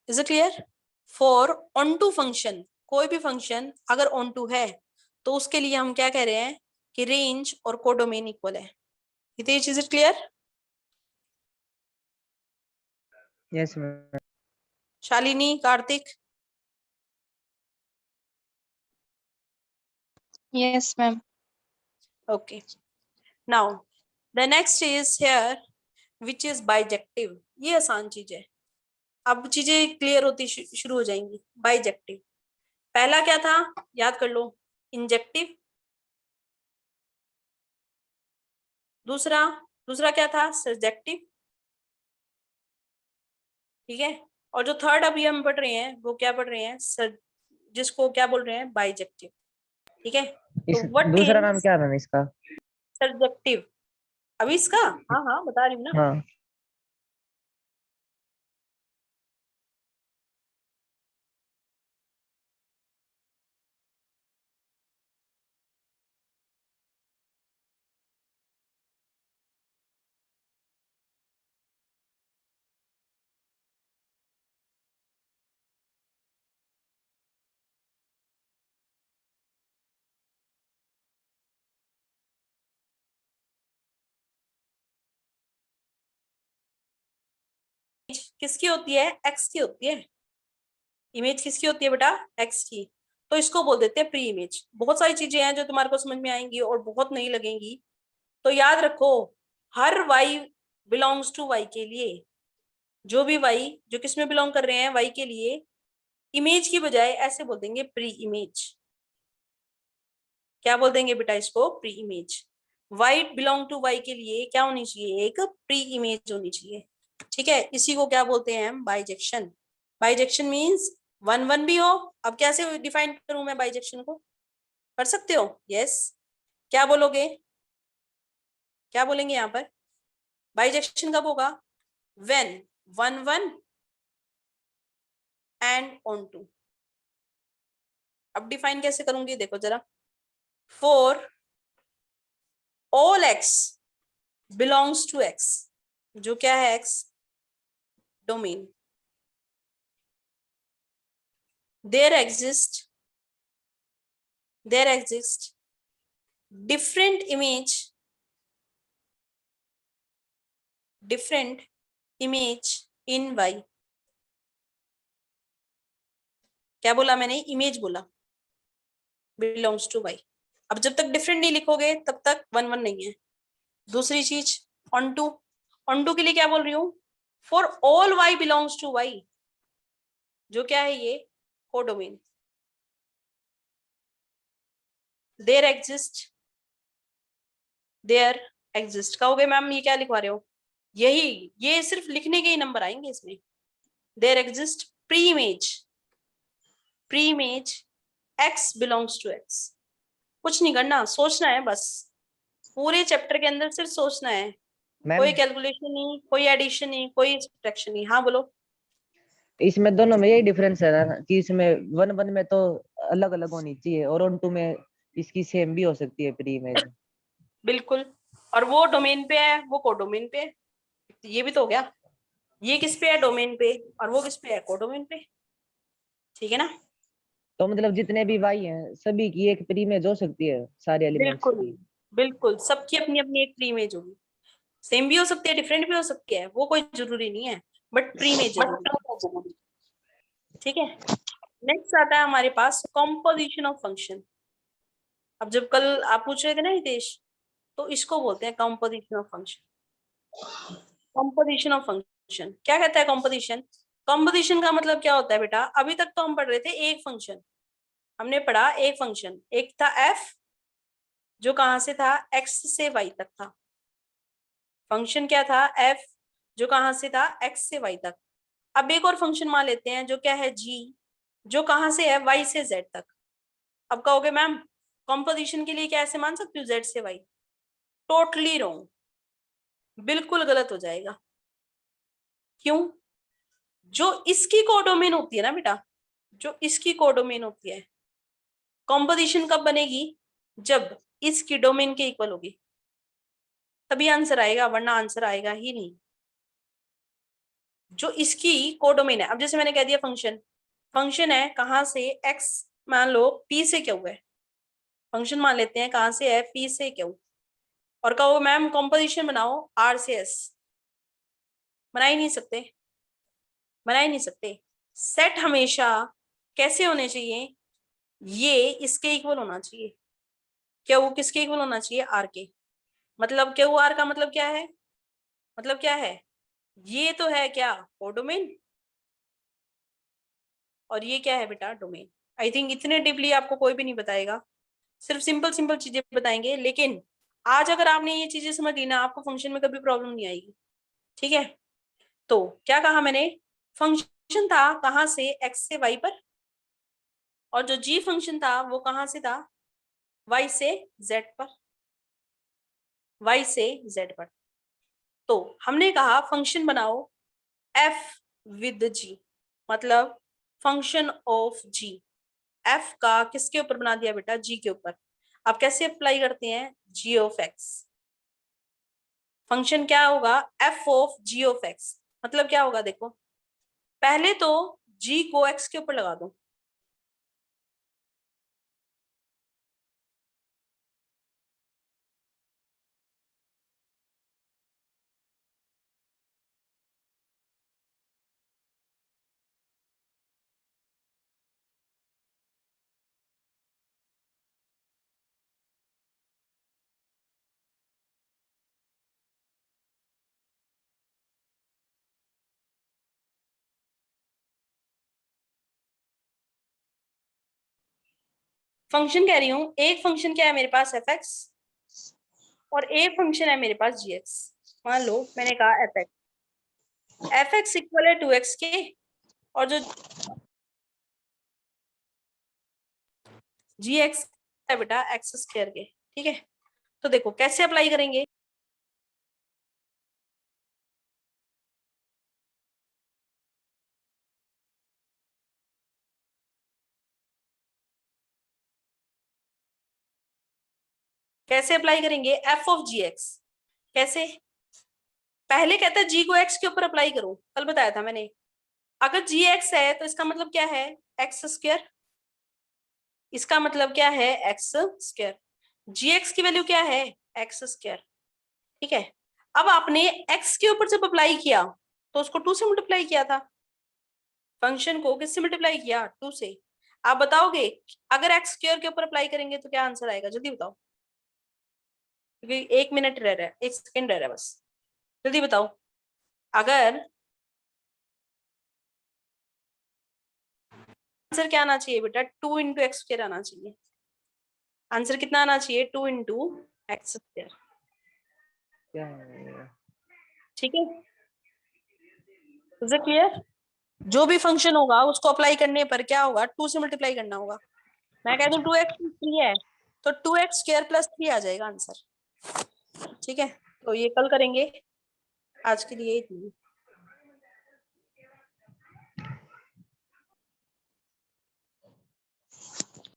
Is it clear? For onto function, कोई भी function अगर ऑन टू है तो उसके लिए हम क्या कह रहे हैं कि रेंज और कोडोमेन इक्वल है। Hitesh, is it clear? Yes ma'am. Shalini, Kartik? Yes, ma'am. Okay. Now, the next is here, which is bijective. ये आसान चीज है, अब चीजें क्लियर होती शुरू हो जाएंगी। बाइजेक्टिव, पहला क्या था याद कर लो, इंजेक्टिव। दूसरा दूसरा क्या था, सब्जेक्टिव। ठीक है, और जो थर्ड अभी हम पढ़ रहे हैं वो क्या पढ़ रहे हैं, जिसको क्या बोल रहे हैं, बाइजेक्टिव। ठीक है, तो व्हाट दूसरा नाम इज क्या है मैम इसका? सब्जेक्टिव? अभी इसका, हाँ हाँ बता रही हूँ ना। हाँ। किसकी होती है, एक्स की होती है। इमेज किसकी होती है बेटा, एक्स की। तो इसको बोल देते हैं प्री इमेज। बहुत सारी चीजें हैं जो तुम्हारे को समझ में आएंगी और बहुत नहीं लगेंगी, तो याद रखो, हर वाई बिलोंग्स टू वाई के लिए, जो भी वाई जो किस में बिलोंग कर रहे हैं, वाई के लिए, इमेज की बजाय ऐसे बोल देंगे प्री इमेज। क्या बोल देंगे बेटा इसको, preimage. Y belong to Y के लिए क्या होनी चाहिए, एक प्री इमेज होनी चाहिए। ठीक है, इसी को क्या बोलते हैं हम, bijection. Bijection means one one भी हो। अब कैसे डिफाइन करूं मैं बाइजेक्शन को, कर सकते हो? यस, क्या बोलोगे, क्या बोलेंगे यहाँ पर, बाइजेक्शन कब होगा, when one one and onto. अब डिफाइन कैसे करूंगी देखो जरा, for all X belongs to X, जो क्या है X, domain, there exist different image in y। क्या बोला मैंने, इमेज बोला, बिलोंग्स टू y। अब जब तक डिफरेंट नहीं लिखोगे तब तक वन वन नहीं है। दूसरी चीज, ऑन टू। ऑन टू के लिए क्या बोल रही हूँ, for all y belongs to y, जो क्या है ये, कोडोमेन। देयर एग्जिस्ट कहोगे मैम ये क्या लिखवा रहे हो, यही, ये सिर्फ लिखने के ही नंबर आएंगे इसमें। There exist preimage x belongs to x। कुछ नहीं करना, सोचना है बस, पूरे चैप्टर के अंदर सिर्फ सोचना है। मैम कोई कैलकुलेशन नहीं, कोई एडिशन नहीं, कोई सब्ट्रैक्शन नहीं। हाँ बोलो। इसमें दोनों में यही डिफरेंस है ना कि इसमें वन वन में तो अलग अलग होनी चाहिए और ऑन टू में इसकी सेम भी हो सकती है प्री इमेज। बिल्कुल, और वो डोमेन पे है, वो कोडोमेन पे है। ये भी तो हो गया, ये किस पे है, डोमेन पे, और वो किस पे है, कोडोमेन पे। ठीक है ना? तो मतलब जितने भी वाई हैं सभी की एक प्री इमेज हो सकती है सारे एलिमेंट्स बिल्कुल की। बिल्कुल, सबकी अपनी अपनी एक प्री इमेज होगी। सेम भी हो सकती है, डिफरेंट भी हो सकती है, वो कोई जरूरी नहीं है, बट प्री इमेज जरूरी है। ठीक है, नेक्स्ट आता है हमारे पास कॉम्पोजिशन ऑफ फंक्शन। अब जब कल आप पूछ रहे थे ना हितेश, तो इसको बोलते हैं composition of function. Composition of function क्या कहता है, कॉम्पोजिशन। कॉम्पोजिशन का मतलब क्या होता है बेटा, अभी तक तो हम पढ़ रहे थे एक फंक्शन, हमने पढ़ा एक फंक्शन, एक था एफ, जो कहां से था, एक्स से वाई तक था। फंक्शन क्या था, एफ, जो कहां से था, एक्स से वाई तक। अब एक और फंक्शन मान लेते हैं जो क्या है, जी, जो कहां से है, वाई से जेड तक। अब कहोगे मैम कॉम्पोजिशन के लिए क्या ऐसे मान सकती हूँ जेड से वाई, टोटली रॉन्ग, बिल्कुल गलत हो जाएगा। क्यों, जो इसकी कोडोमेन होती है ना बेटा, जो इसकी कोडोमेन होती है, कॉम्पोजिशन कब बनेगी, जब इसकी डोमेन के इक्वल होगी, तभी आंसर आएगा, वरना आंसर आएगा ही नहीं। जो इसकी कोडोमेन है। अब जैसे मैंने कह दिया फंक्शन, फंक्शन है कहाँ से, एक्स मान लो पी से क्या हुआ है, फंक्शन मान लेते हैं कहाँ से है, पी से क्या हुआ, और कहो मैम कॉम्पोजिशन बनाओ आर से एस, बना ही नहीं सकते, बना ही नहीं सकते। सेट हमेशा कैसे होने चाहिए, ये इसके इक्वल होना चाहिए। क्या वो किसके इक्वल होना चाहिए, आर के। मतलब क्या वो आर का मतलब क्या है, मतलब क्या है, ये तो है क्या कोडोमेन, और ये क्या है बेटा डोमेन। आई थिंक इतने डीपली आपको कोई भी नहीं बताएगा, सिर्फ सिंपल सिंपल चीजें बताएंगे। लेकिन आज अगर आपने ये चीजें समझ ली ना, आपको फंक्शन में कभी प्रॉब्लम नहीं आएगी। ठीक है, तो क्या कहा मैंने, फंक्शन था कहां से, एक्स से वाई पर, और जो जी फंक्शन था वो कहां से था, वाई से जेड पर, वाई से जेड पर। तो हमने कहा फंक्शन बनाओ एफ विद जी, मतलब फंक्शन ऑफ जी, एफ का किसके ऊपर बना दिया बेटा, जी के ऊपर। अब कैसे अप्लाई करते हैं, जी ऑफ एक्स, फंक्शन क्या होगा, F of G of X, मतलब क्या होगा देखो, पहले तो जी को एक्स के ऊपर लगा दो, फंक्शन कह रही हूं, एक फंक्शन क्या है मेरे पास एफ एक्स, और एक फंक्शन है मेरे पास जी एक्स। मान लो मैंने कहा एफ एक्स इक्वल है टू एक्स के, और जो जी एक्स है बेटा एक्स स्क्वायर के। ठीक है, तो देखो कैसे अप्लाई करेंगे, कैसे अप्लाई करेंगे एफ ऑफ जी एक्स, कैसे, पहले कहता है जी को एक्स के ऊपर अप्लाई करो, कल बताया था मैंने। अगर जी एक्स है तो इसका मतलब क्या है, एक्स स्क्वायर, इसका मतलब क्या है एक्स स्क्वायर, जी एक्स की वैल्यू क्या है, एक्स स्क्वायर। ठीक है, अब आपने एक्स के ऊपर जब अप्लाई किया तो उसको टू से मल्टीप्लाई किया था, फंक्शन को किससे मल्टीप्लाई किया, टू से। आप बताओगे अगर एक्स स्क्वायर के ऊपर अप्लाई करेंगे तो क्या आंसर आएगा, जल्दी बताओ, क्योंकि 1 मिनट रह रहा है, 1 सेकेंड रह रहा है बस, जल्दी बताओ। अगर आंसर क्या आना चाहिए बेटा, 2 × x² आना चाहिए, आंसर कितना आना चाहिए, 2 × x²। क्या है? ठीक है, इज इट क्लियर, जो भी फंक्शन होगा उसको अप्लाई करने पर क्या होगा, 2 से मल्टीप्लाई करना होगा। मैं कह दूं 2x3 है तो 2x² + 3 आ जाएगा आंसर। ठीक है, तो ये कल करेंगे, आज के लिए इतनी।